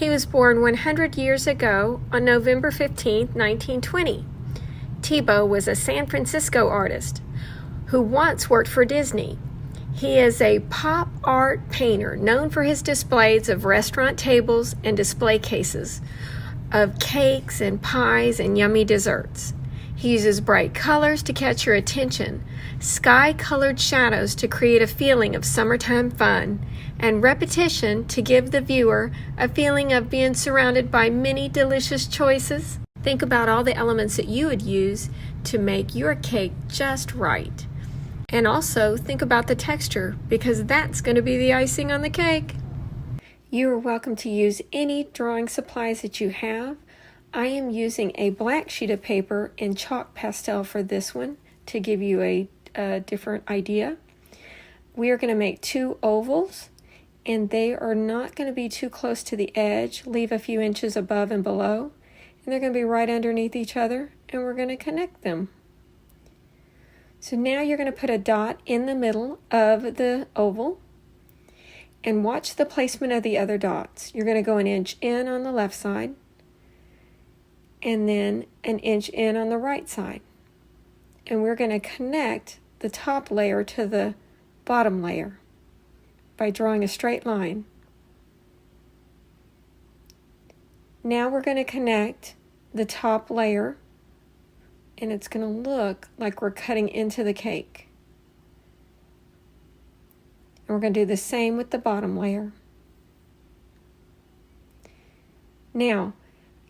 He was born 100 years ago on November 15, 1920. Thiebaud was a San Francisco artist who once worked for Disney. He is a pop art painter known for his displays of restaurant tables and display cases of cakes and pies and yummy desserts. He uses bright colors to catch your attention, sky-colored shadows to create a feeling of summertime fun, and repetition to give the viewer a feeling of being surrounded by many delicious choices. Think about all the elements that you would use to make your cake just right. And also think about the texture, because that's going to be the icing on the cake. You are welcome to use any drawing supplies that you have. I am using a black sheet of paper and chalk pastel for this one to give you a different idea. We are going to make 2 ovals, and they are not going to be too close to the edge. Leave a few inches above and below, and they're going to be right underneath each other, and we're going to connect them. So now you're going to put a dot in the middle of the oval, and watch the placement of the other dots. You're going to go an inch in on the left side, and then an inch in on the right side. And we're going to connect the top layer to the bottom layer by drawing a straight line. Now we're going to connect the top layer, and it's going to look like we're cutting into the cake. And we're going to do the same with the bottom layer. Now,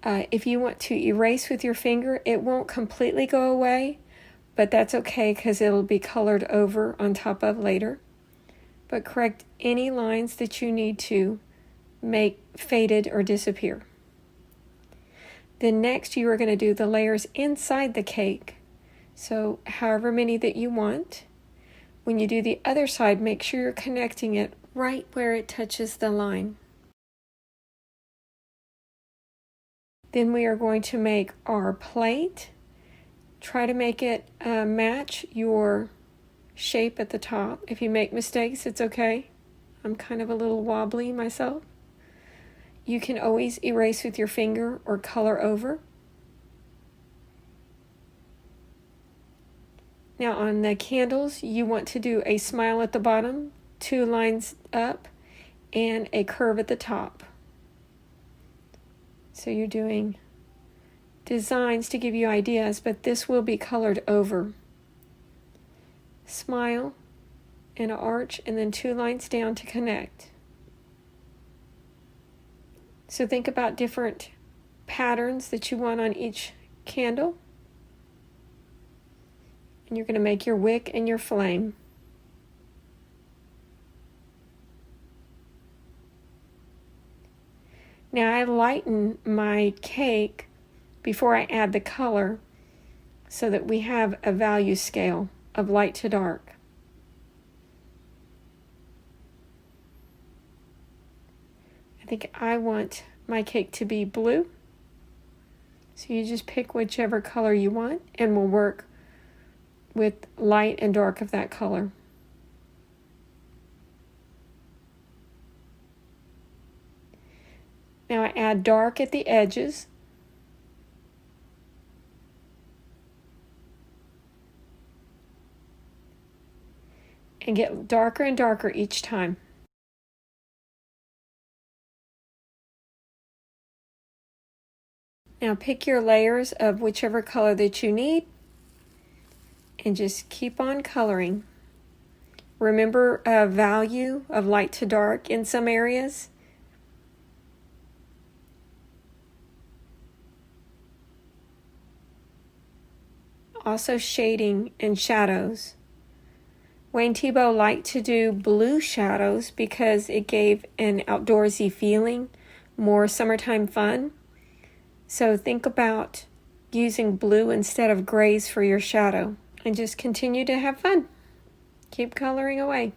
if you want to erase with your finger, it won't completely go away, but that's okay because it'll be colored over on top of later. But correct any lines that you need to make faded or disappear. Then next you are going to do the layers inside the cake. So however many that you want. When you do the other side, make sure you're connecting it right where it touches the line. Then we are going to make our plate. Try to make it match your shape at the top. If you make mistakes, it's okay. I'm kind of a little wobbly myself. You can always erase with your finger or color over. Now on the candles, you want to do a smile at the bottom, 2 lines up, and a curve at the top. So you're doing designs to give you ideas, but this will be colored over. Smile, and an arch, and then 2 lines down to connect. So think about different patterns that you want on each candle. And you're going to make your wick and your flame. Now I lighten my cake before I add the color so that we have a value scale of light to dark. I think I want my cake to be blue. So you just pick whichever color you want, and we'll work with light and dark of that color. Now I add dark at the edges. And get darker and darker each time. Now pick your layers of whichever color that you need and just keep on coloring. Remember a value of light to dark in some areas. Also shading and shadows. Wayne Thiebaud liked to do blue shadows because it gave an outdoorsy feeling, more summertime fun. So think about using blue instead of grays for your shadow, and just continue to have fun. Keep coloring away.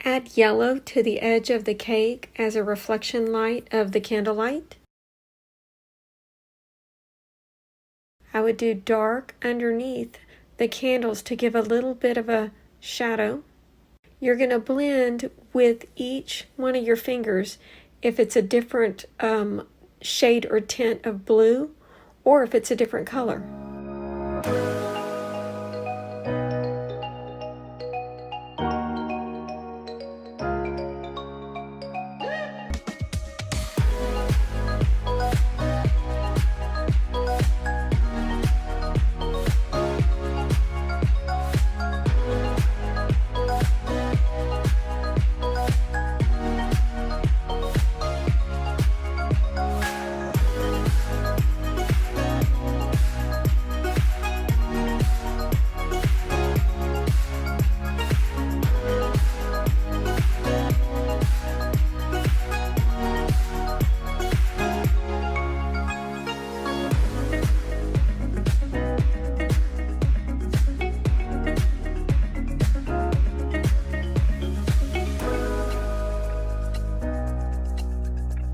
Add yellow to the edge of the cake as a reflection light of the candlelight. I would do dark underneath the candles to give a little bit of a shadow. You're going to blend with each one of your fingers if it's a different shade or tint of blue, or if it's a different color.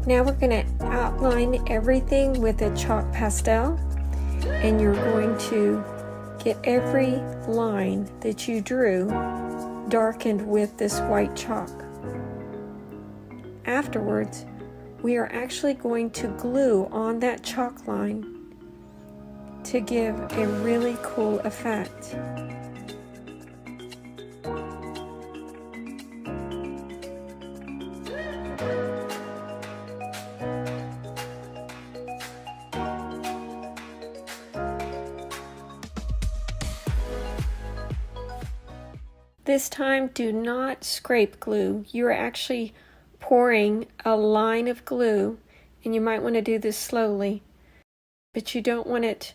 Now we're going to outline everything with a chalk pastel, and you're going to get every line that you drew darkened with this white chalk. Afterwards, we are actually going to glue on that chalk line to give a really cool effect. This time, do not scrape glue. You're actually pouring a line of glue, and you might want to do this slowly, but you don't want it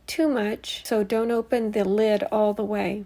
too much, so don't open the lid all the way.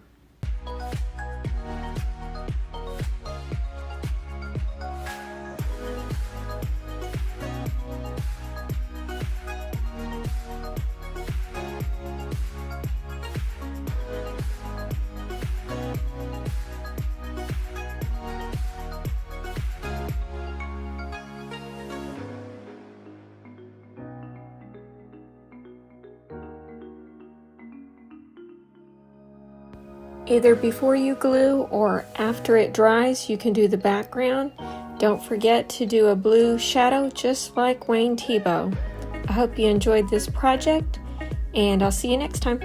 Either before you glue or after it dries, you can do the background. Don't forget to do a blue shadow just like Wayne Thiebaud. I hope you enjoyed this project, and I'll see you next time.